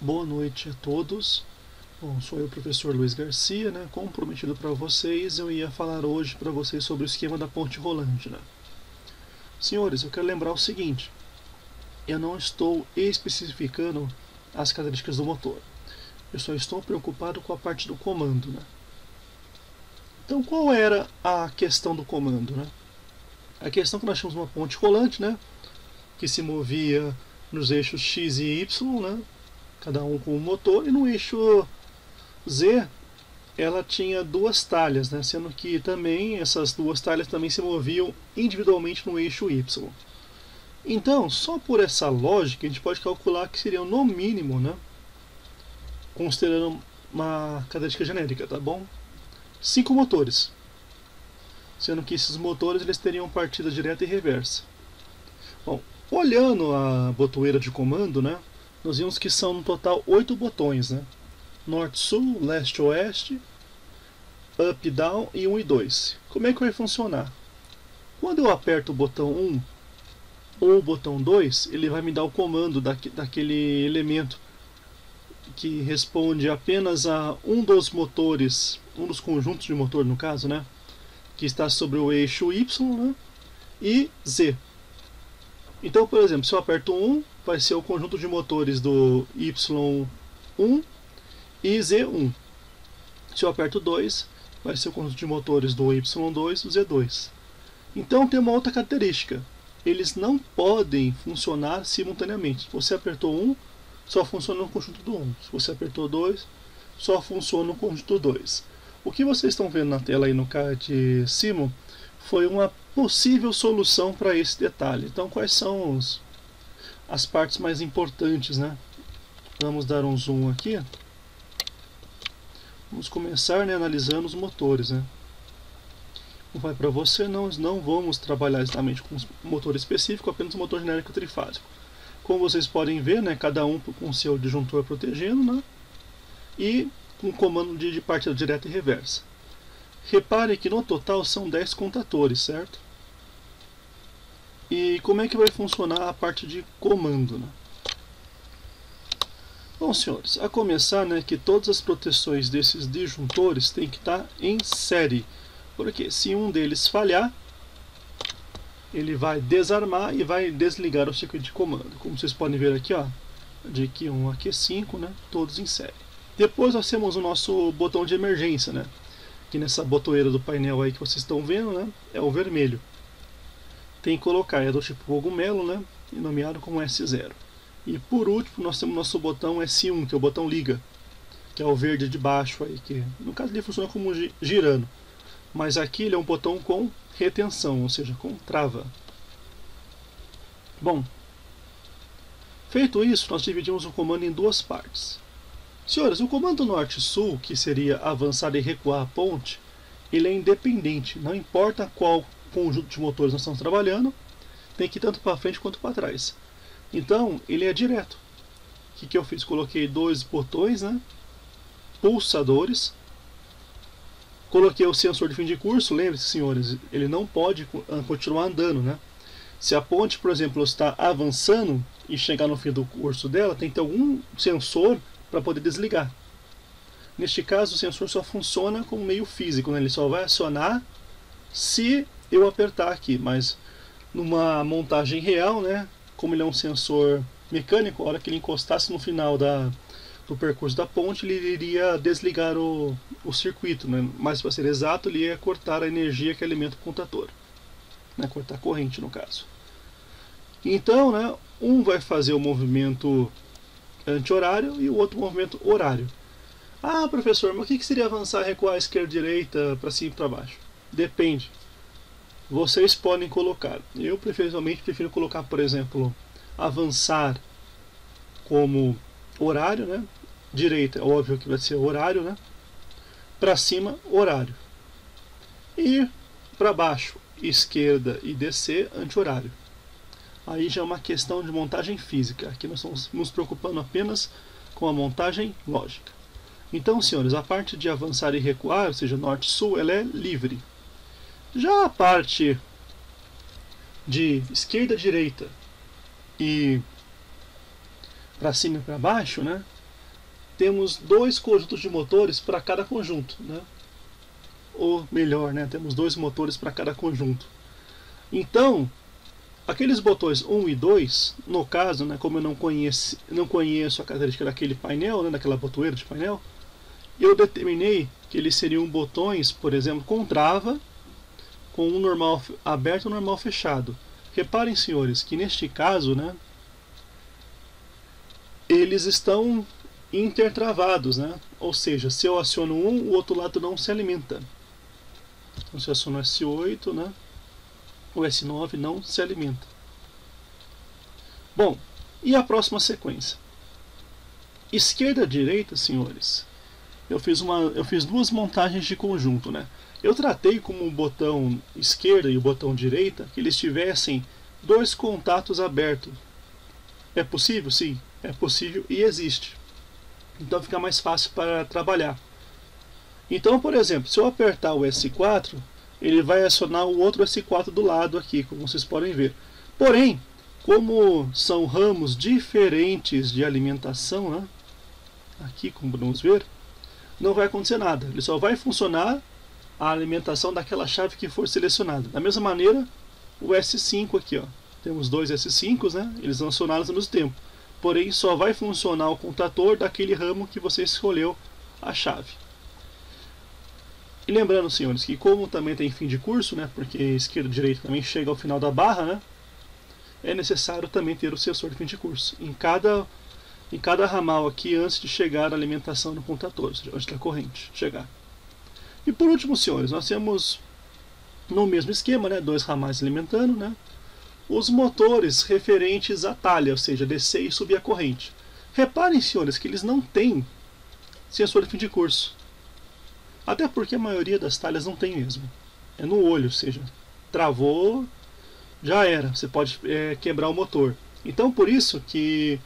Boa noite a todos. Bom, sou eu, professor Luiz Garcia, né? Como prometido para vocês, eu ia falar hoje para vocês sobre o esquema da ponte rolante, né? Senhores, eu quero lembrar o seguinte: eu não estou especificando as características do motor. Eu só estou preocupado com a parte do comando, né? Então, qual era a questão do comando, né? A questão é que nós tínhamos uma ponte rolante, né? Que se movia nos eixos X e Y, né? Cada um com um motor, e no eixo Z ela tinha duas talhas, né? Sendo que também essas duas talhas também se moviam individualmente no eixo Y. Então, só por essa lógica, a gente pode calcular que seriam no mínimo, né? Considerando uma característica genérica, tá bom? 5 motores, sendo que esses motores eles teriam partida direta e reversa. Bom, olhando a botoeira de comando, né? Nós vimos que são no total 8 botões, né? Norte-Sul, Leste-Oeste, Up, Down e 1 e 2. Como é que vai funcionar? Quando eu aperto o botão 1 ou o botão 2, ele vai me dar o comando daquele elemento que responde apenas a um dos motores, um dos conjuntos de motor no caso, né? Que está sobre o eixo Y, né? E Z. Então, por exemplo, se eu aperto 1, vai ser o conjunto de motores do Y1 e Z1. Se eu aperto 2, vai ser o conjunto de motores do Y2 e do Z2. Então tem uma outra característica: eles não podem funcionar simultaneamente. Se você apertou 1, só funciona no conjunto do 1. Se você apertou 2, só funciona no conjunto 2. O que vocês estão vendo na tela aí no card de cima foi uma possível solução para esse detalhe. Então, quais são as partes mais importantes, né? Vamos dar um zoom aqui. Vamos começar, né, analisando os motores, né? Como vai para você, nós não vamos trabalhar exatamente com um motor específico, apenas um motor genérico trifásico. Como vocês podem ver, né, cada um com seu disjuntor protegendo, né? E com comando de partida direta e reversa. Repare que no total são 10 contatores, certo? E como é que vai funcionar a parte de comando, né? Bom, senhores, a começar, né, que todas as proteções desses disjuntores têm que estar em série. Porque se um deles falhar, ele vai desarmar e vai desligar o circuito de comando. Como vocês podem ver aqui, ó, de Q1 a Q5, né, todos em série. Depois nós temos o nosso botão de emergência, né? Que nessa botoeira do painel aí que vocês estão vendo, né, é o vermelho. Tem que colocar, é do tipo cogumelo, né, e nomeado como S0. E por último nós temos o nosso botão S1, que é o botão liga, que é o verde de baixo aí, que no caso ele funciona como girando. Mas aqui ele é um botão com retenção, ou seja, com trava. Bom, feito isso, nós dividimos o comando em duas partes. Senhores, o comando norte-sul, que seria avançar e recuar a ponte, ele é independente, não importa qual conjunto de motores nós estamos trabalhando, tem que ir tanto para frente quanto para trás. Então, ele é direto. O que eu fiz? Coloquei 2 botões, né? Pulsadores. Coloquei o sensor de fim de curso. Lembre-se, senhores, ele não pode continuar andando, né? Se a ponte, por exemplo, está avançando e chegar no fim do curso dela, tem que ter algum sensor para poder desligar. Neste caso, o sensor só funciona como meio físico, né? Ele só vai acionar se eu apertar aqui, mas numa montagem real, né? Como ele é um sensor mecânico, a hora que ele encostasse no final do percurso da ponte, ele iria desligar o circuito, né? Mas para ser exato, ele ia cortar a energia que alimenta o contator, né? Cortar a corrente no caso. Então, né, um vai fazer o movimento anti-horário e o outro movimento horário. Ah, professor, mas o que seria avançar, recuar, esquerda, direita, para cima e para baixo? Depende. Vocês podem colocar. Eu preferencialmente prefiro colocar, por exemplo, avançar como horário, né? Direita, é óbvio que vai ser horário, né? Para cima, horário. E para baixo, esquerda e descer, anti-horário. Aí já é uma questão de montagem física. Aqui nós estamos nos preocupando apenas com a montagem lógica. Então, senhores, a parte de avançar e recuar, ou seja, norte-sul, ela é livre. Já a parte de esquerda, direita e para cima e para baixo, né? temos dois conjuntos de motores para cada conjunto, né? Ou melhor, né? Temos dois motores para cada conjunto. Então, aqueles botões 1 e 2, no caso, né, como eu não conheço a característica daquele painel, né, daquela botoeira de painel, eu determinei que eles seriam botões, por exemplo, com trava, com um normal aberto e um normal fechado. Reparem, senhores, que neste caso, né, eles estão intertravados, né? Ou seja, se eu aciono um, o outro lado não se alimenta. Então, se eu aciono o S8, né, o S9 não se alimenta. Bom, e a próxima sequência? Esquerda e direita, senhores, eu fiz duas montagens de conjunto, né? Eu tratei como o botão esquerda e o botão direita que eles tivessem dois contatos abertos. É possível? Sim, é possível e existe. Então fica mais fácil para trabalhar. Então, por exemplo, se eu apertar o S4, ele vai acionar o outro S4 do lado aqui, como vocês podem ver. Porém, como são ramos diferentes de alimentação, né, aqui como podemos ver, não vai acontecer nada. Ele só vai funcionar a alimentação daquela chave que for selecionada. Da mesma maneira, o S5 aqui, ó, temos dois S5s, né, eles vão acionados ao mesmo tempo. Porém, só vai funcionar o contador daquele ramo que você escolheu a chave. E lembrando, senhores, que como também tem fim de curso, né, porque esquerda e direita também chega ao final da barra, né, é necessário também ter o sensor de fim de curso em cada ramal aqui antes de chegar a alimentação no contador, ou seja, antes da corrente chegar. E por último, senhores, nós temos no mesmo esquema, né, dois ramais alimentando, né, os motores referentes à talha, ou seja, descer e subir a corrente. Reparem, senhores, que eles não têm sensor de fim de curso. Até porque a maioria das talhas não tem mesmo. É no olho, ou seja, travou, já era. Você pode quebrar o motor. Então, por isso que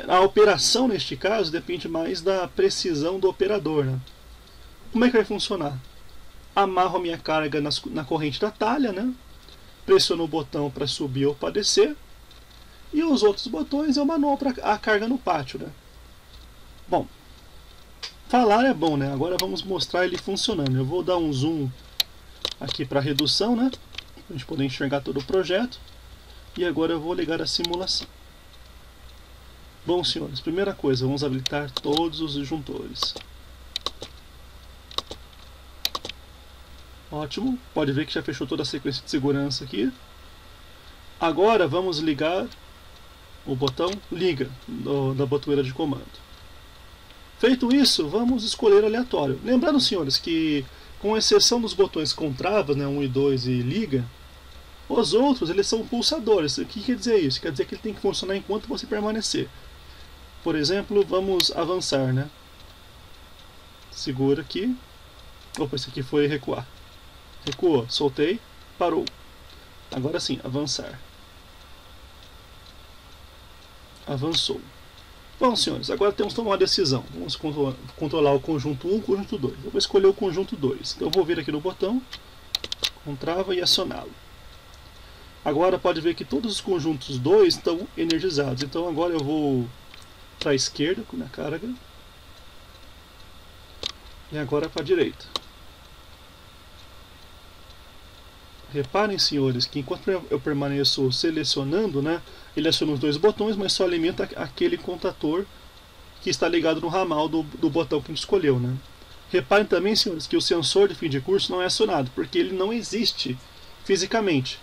a operação neste caso depende mais da precisão do operador, né? Como é que vai funcionar? Amarro a minha carga na corrente da talha, né? Pressiono o botão para subir ou para descer. E os outros botões é o manual para a carga no pátio, né? Bom, falar é bom, né? Agora vamos mostrar ele funcionando. Eu vou dar um zoom aqui para redução, né? Para a gente poder enxergar todo o projeto. E agora eu vou ligar a simulação. Bom, senhores, primeira coisa, vamos habilitar todos os disjuntores. Ótimo, pode ver que já fechou toda a sequência de segurança aqui. Agora vamos ligar o botão liga da botoeira de comando. Feito isso, vamos escolher aleatório. Lembrando, senhores, que com exceção dos botões com travas, né, 1 e 2 e liga, os outros eles são pulsadores. O que quer dizer isso? Quer dizer que ele tem que funcionar enquanto você permanecer. Por exemplo, vamos avançar, né? Segura aqui. Opa, esse aqui foi recuar. Recuou, soltei, parou. Agora sim, avançar. Avançou. Bom, senhores, agora temos que tomar uma decisão. Vamos controlar o conjunto 1 e o conjunto 2. Eu vou escolher o conjunto 2. Então eu vou vir aqui no botão, com trava e acioná-lo. Agora pode ver que todos os conjuntos 2 estão energizados. Então agora eu vou para a esquerda com a minha carga. E agora para a direita. Reparem, senhores, que enquanto eu permaneço selecionando, né, ele aciona os dois botões, mas só alimenta aquele contador que está ligado no ramal do botão que a gente escolheu, né. Reparem também, senhores, que o sensor de fim de curso não é acionado, porque ele não existe fisicamente.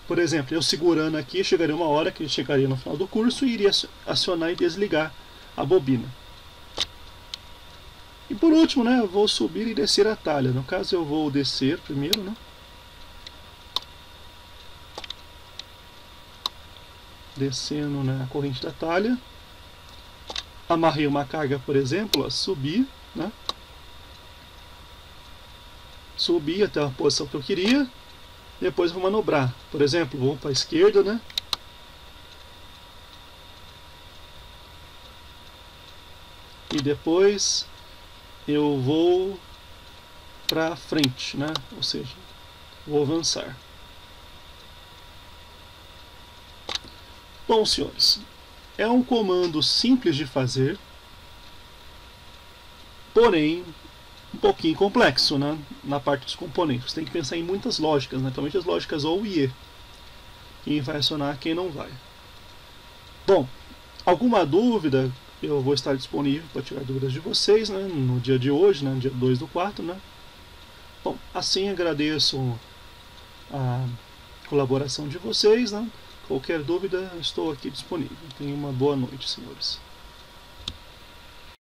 Por exemplo, eu segurando aqui, chegaria uma hora que ele chegaria no final do curso e iria acionar e desligar a bobina. E por último, né, eu vou subir e descer a talha. No caso, eu vou descer primeiro, né. Descendo na corrente da talha, amarrei uma carga, por exemplo, ó, subi, né? Subi até a posição que eu queria, depois vou manobrar, por exemplo, vou para a esquerda, né? E depois eu vou para frente, né? Ou seja, vou avançar. Bom, senhores, é um comando simples de fazer, porém um pouquinho complexo, né? Na parte dos componentes. Você tem que pensar em muitas lógicas, né? Principalmente as lógicas OR e E. Quem vai acionar, quem não vai. Bom, alguma dúvida, eu vou estar disponível para tirar dúvidas de vocês, né? No dia de hoje, né? Dia 2/4, né? Bom, assim agradeço a colaboração de vocês, né? Qualquer dúvida, estou aqui disponível. Tenham uma boa noite, senhores.